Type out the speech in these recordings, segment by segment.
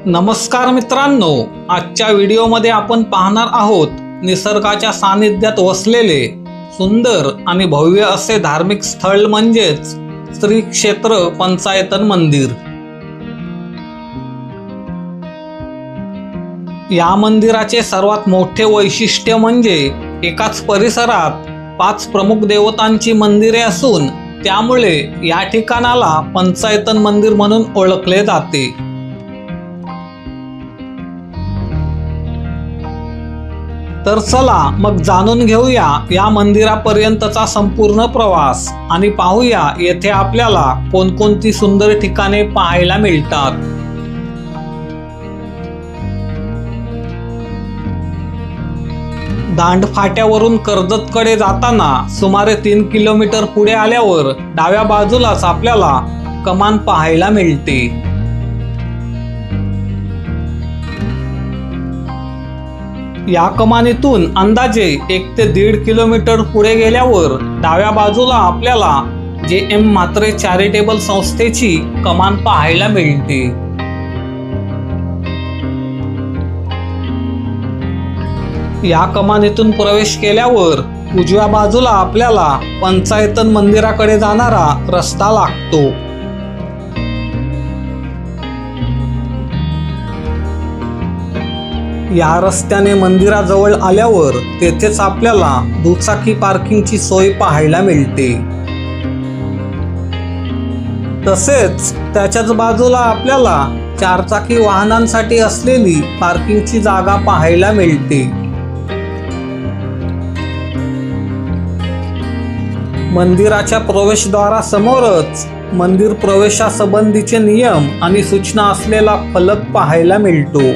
नमस्कार मित्रांनो, आजच्या व्हिडिओमध्ये आपण पाहणार आहोत निसर्गाच्या सानिध्यात वसलेले सुंदर आणि भव्य असे धार्मिक स्थळ म्हणजेच श्री क्षेत्र पंचायतन मंदिर। या मंदिराचे सर्वात मोठे वैशिष्ट्य म्हणजे एकाच परिसरात 5 प्रमुख देवतांची मंदिरे असून त्यामुळे या ठिकाणाला पंचायतन मंदिर म्हणून ओळखले जाते। तर चला मग जाणून घेऊया या मंदिरापर्यंतचा संपूर्ण प्रवास आणि पाहूया येथे आपल्याला कोणकोणती सुंदर ठिकाणे पाहायला मिळतात। दांडफाट्यावरून कर्जतकडे जाताना सुमारे 3 किलोमीटर पुढे आल्यावर डाव्या बाजूलाच आपल्याला कमान पाहायला मिळते। या कमानीतून अंदाजे 1 ते 1.5 किलोमीटर पुढे गेल्यावर डाव्या बाजूला आपल्याला JM म्हात्रे चॅरिटेबल संस्थेची कमान पाहायला मिळते। या कमानीतून प्रवेश केल्यावर उजव्या बाजूला आपल्याला पंचायतन मंदिराकडे जाणारा रस्ता लागतो। या रस्त्याने मंदिराजवळ आल्यावर तेथेच आपल्याला दुचाकी पार्किंगची सोय पाहायला मिळते। तसेच त्याच्याच बाजूला आपल्याला 4 चाकी वाहनांसाठी असलेली पार्किंगची जागा पाहायला मिळते। मंदिराच्या प्रवेशद्वारासमोरच मंदिर प्रवेशासंबंधीचे नियम आणि सूचना असलेला फलक पाहायला मिळतो।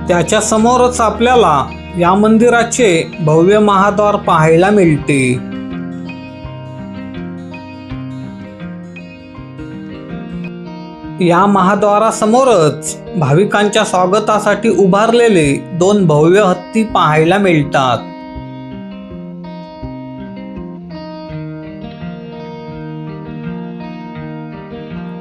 त्याच्या समोरच आपल्याला या मंदिराचे भव्य महाद्वार पाहायला मिळते। या महाद्वारासमोरच भाविकांच्या स्वागतासाठी उभारलेले 2 भव्य हत्ती पाहायला मिळतात।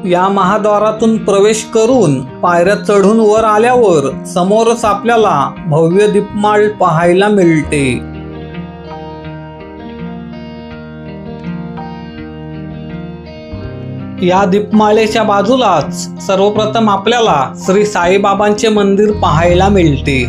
या महाद्वारातून प्रवेश करून पायऱ्या चढून वर आल्यावर समोरच आपल्याला भव्य दीपमाळ पाहायला मिळते। या दीपमाळेच्या बाजूलाच सर्वप्रथम आपल्याला श्री साईबाबांचे मंदिर पाहायला मिळते।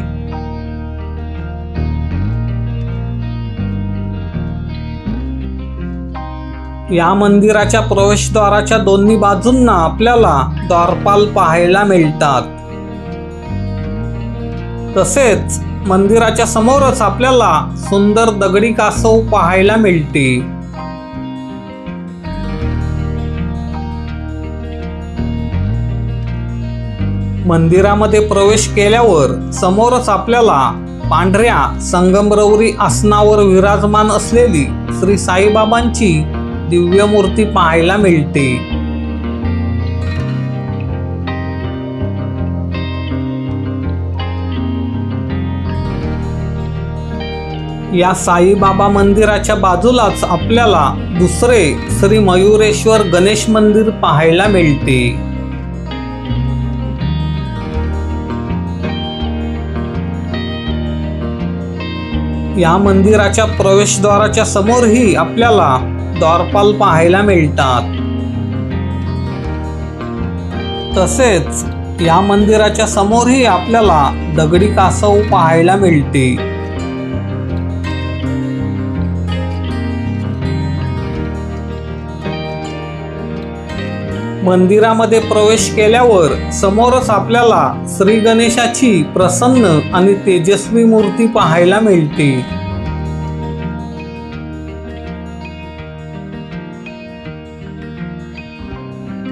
या मंदिराच्या प्रवेशद्वाराच्या दोन्ही बाजूंना आपल्याला द्वारपाल पाहायला मिळतात। तसेच मंदिराच्या समोरच आपल्याला सुंदर दगडी कासव पाहायला मिळते। मंदिरामध्ये प्रवेश केल्यावर समोरच आपल्याला पांढऱ्या संगमरवरी आसनावर विराजमान असलेली श्री साईबाबांची दिव्य मूर्ती पाहायला मिळते। या साईबाबा मंदिराच्या बाजूलाच आपल्याला दुसरे श्री मयुरेश्वर गणेश मंदिर पाहायला मिळते। या मंदिराच्या प्रवेशद्वाराच्या समोरही आपल्याला द्वारपाल पाहायला मिळतात। तसेच या मंदिराच्या समोरही आपल्याला दगडी कासव पाहायला मिळते। मंदिरामध्ये प्रवेश केल्यावर समोरच आपल्याला श्री गणेशाची प्रसन्न आणि तेजस्वी मूर्ती पाहायला मिळते।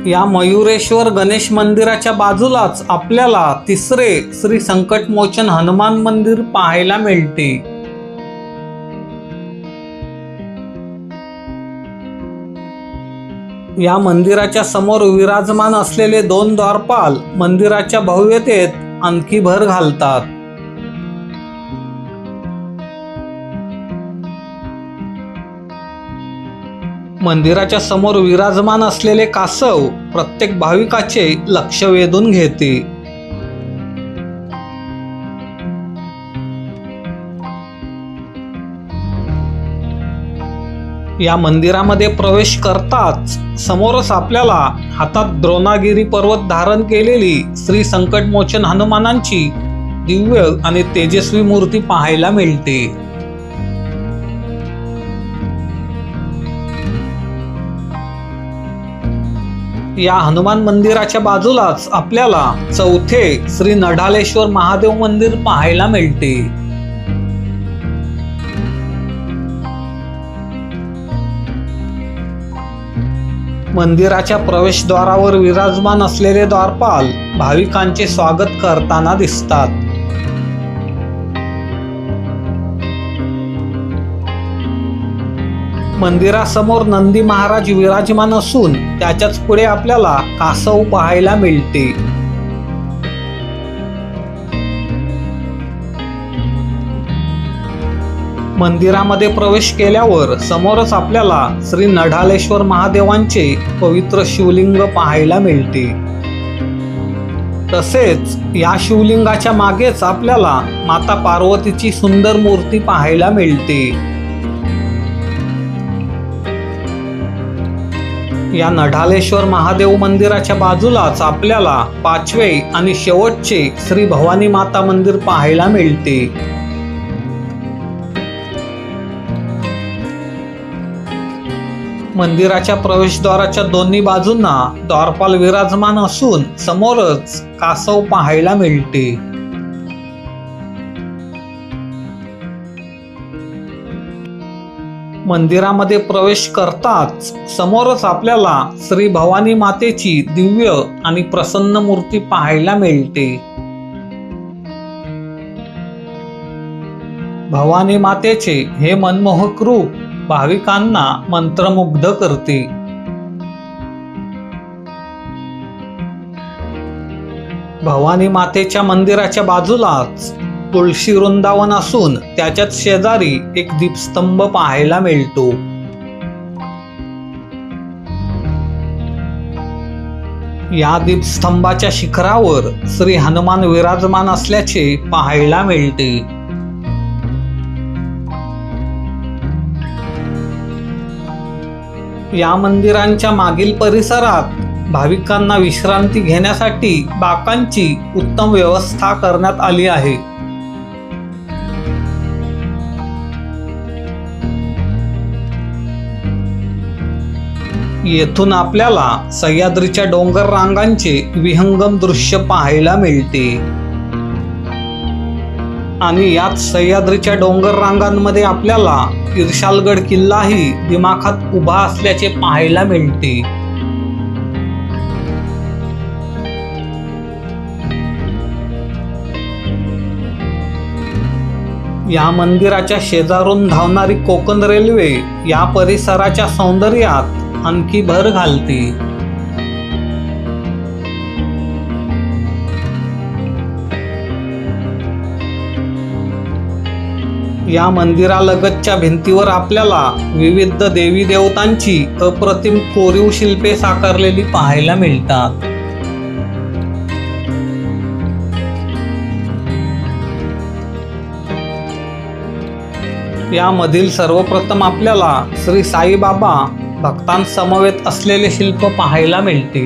या मयुरेश्वर गणेश मंदिराच्या बाजूलाच आपल्याला तिसरे श्री संकटमोचन हनुमान मंदिर पाहायला मिळते। या मंदिराच्या समोर विराजमान असलेले 2 द्वारपाल मंदिराच्या भव्यतेत आणखी भर घालतात। मंदिराच्या समोर विराजमान असलेले कासव प्रत्येक भाविकाचे लक्ष वेधून घेते. या मंदिरामध्ये प्रवेश करताच समोरच आपल्याला हातात द्रोणागिरी पर्वत धारण केलेली श्री संकटमोचन हनुमानांची दिव्य आणि तेजस्वी मूर्ती पाहायला मिळते. या हनुमान मंदिराच्या बाजूलाच आपल्याला चौथे श्री नढालेश्वर महादेव मंदिर पाहायला मिळते. मंदिराच्या प्रवेशद्वारावर विराजमान असलेले द्वारपाल भाविकांचे स्वागत करताना दिसतात. मंदिरासमोर नंदी महाराज विराजमान असून त्याच्याच पुढे आपल्याला कासव पाहायला मिळते. मंदिरामध्ये प्रवेश केल्यावर समोरच आपल्याला श्री नढालेश्वर महादेवांचे पवित्र शिवलिंग पाहायला मिळते. तसेच या शिवलिंगाच्या मागेच आपल्याला माता पार्वतीची सुंदर मूर्ती पाहायला मिळते. या नढालेश्वर महादेव मंदिराच्या बाजूलाच आपल्याला पाचवे आणि शेवटचे श्री भवानी माता मंदिर पाहायला मिळते. मंदिराच्या प्रवेशद्वाराच्या दोन्ही बाजूंना द्वारपाल विराजमान असून समोरच कासव पाहायला मिळते. मंदिरामध्ये प्रवेश करताच समोरच आपल्याला श्री भवानी मातेची दिव्य आणि प्रसन्न मूर्ती पाहायला मिळते. भवानी मातेचे हे मनमोहक रूप भाविकांना मंत्रमुग्ध करते. भवानी मातेच्या मंदिराच्या बाजूलाच तुळशी वृंदावन असून त्याच्याच शेजारी एक दीपस्तंभ पाहायला मिळतो. या दीपस्तंभाच्या शिखरावर श्री हनुमान विराजमान असल्याचे पाहायला मिळते. या मंदिरांच्या मागील परिसरात भाविकांना विश्रांती घेण्यासाठी बाकांची उत्तम व्यवस्था करण्यात आली आहे. येथून आपल्याला सह्याद्रीच्या डोंगर रांगांचे विहंगम दृश्य पाहायला मिळते आणि याच सह्याद्रीच्या डोंगर रांगांमध्ये आपल्याला इर्शालगड किल्लाही दिमाखात उभा असल्याचे पाहायला मिळते. या मंदिराच्या शेजारून धावणारी कोकण रेल्वे या परिसराच्या सौंदर्यात आणखी भर घालते. या मंदिरालगतच्या भिंतीवर आपल्याला विविध देवी देवतांची अप्रतिम कोरीव शिल्पे साकारलेली पाहायला मिळतात. यामधील सर्वप्रथम आपल्याला श्री साईबाबा भक्तांसमवेत असलेले शिल्प पाहायला मिळते.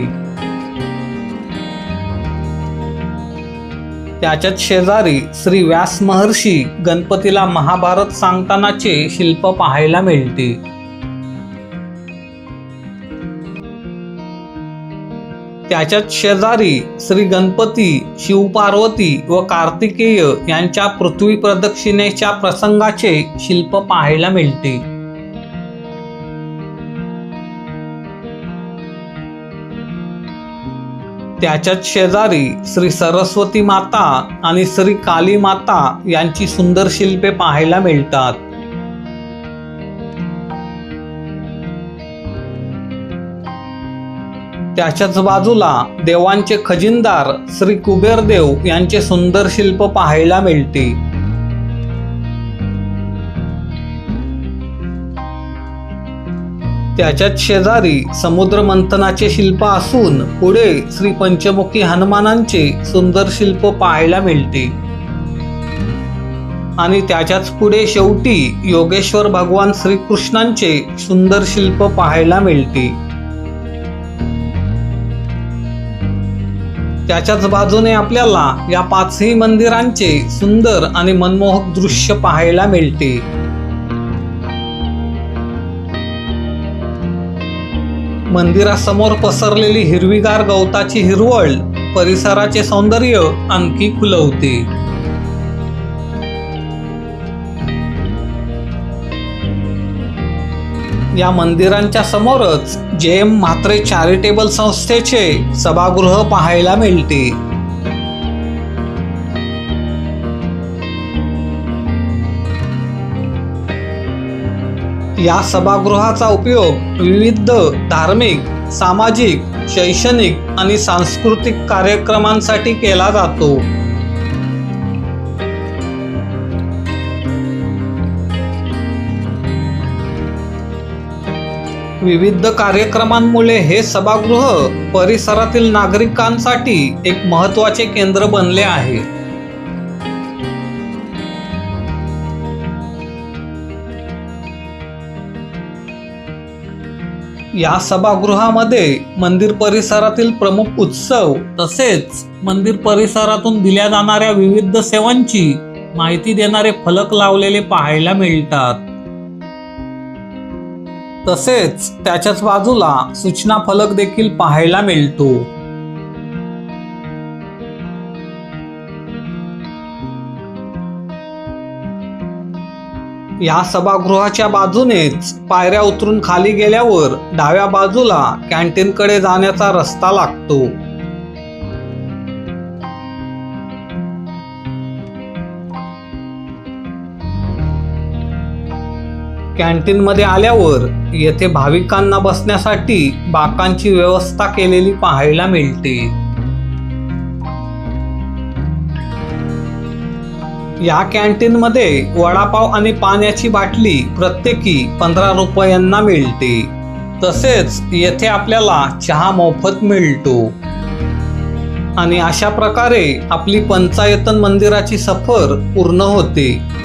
त्याच्याच शेजारी श्री व्यास महर्षी गणपतीला महाभारत सांगतानाचे शिल्प पाहायला मिळते. त्याच्याच शेजारी श्री गणपती, शिवपार्वती व कार्तिकेय यांच्या पृथ्वी प्रदक्षिणेच्या प्रसंगाचे शिल्प पाहायला मिळते. त्याच्याच शेजारी श्री सरस्वती माता आणि श्री काली माता यांची सुंदर शिल्पे पाहायला मिळतात. त्याच्याच बाजूला देवांचे खजिनदार श्री कुबेरदेव यांचे सुंदर शिल्प पाहायला मिळते. त्याच्याच शेजारी समुद्र मंथनाचे शिल्प असून पुढे श्री पंचमुखी हनुमानांचे सुंदर शिल्प पाहायला मिळते आणि त्याच्याच पुढे शेवटी योगेश्वर भगवान श्रीकृष्णांचे सुंदर शिल्प पाहायला मिळते. त्याच्याच बाजूने आपल्याला या पाचही मंदिरांचे सुंदर आणि मनमोहक दृश्य पाहायला मिळते. मंदिरासमोर पसरलेली हिरवीगार गवताची हिरवळ परिसराचे सौंदर्य आणखी खुलवते. या मंदिरांच्या समोरच जे.एम. म्हात्रे चॅरिटेबल संस्थेचे सभागृह पाहायला मिळते. या सभागृहाचा उपयोग विविध धार्मिक, सामाजिक, शैक्षणिक आणि सांस्कृतिक कार्यक्रमांसाठी केला जातो. विविध कार्यक्रमांमुळे हे सभागृह परिसरातील नागरिकांसाठी एक महत्त्वाचे केंद्र बनले आहे. या सभागृहामध्ये मंदिर परिसरातील प्रमुख उत्सव तसेच मंदिर परिसरातून दिल्या जाणाऱ्या विविध सेवांची माहिती देणारे फलक लावलेले पाहायला मिळतात. तसेच त्याच्याच बाजूला सूचना फलक देखील पाहायला मिळतो. या सभागृहाच्या बाजूनेच पायऱ्या उतरून खाली गेल्यावर डाव्या बाजूला कॅन्टीनकडे जाण्याचा रस्ता लागतो. कॅन्टीनमध्ये आल्यावर येथे भाविकांना बसण्यासाठी बाकांची व्यवस्था केलेली पाहायला मिळते. या कॅन्टीनमध्ये वडापाव आणि पाण्याची बाटली प्रत्येकी 15 रुपयांना मिळते. तसेच येथे आपल्याला चहा मोफत मिळतो. आणि अशा प्रकारे आपली पंचायतन मंदिराची सफर पूर्ण होते.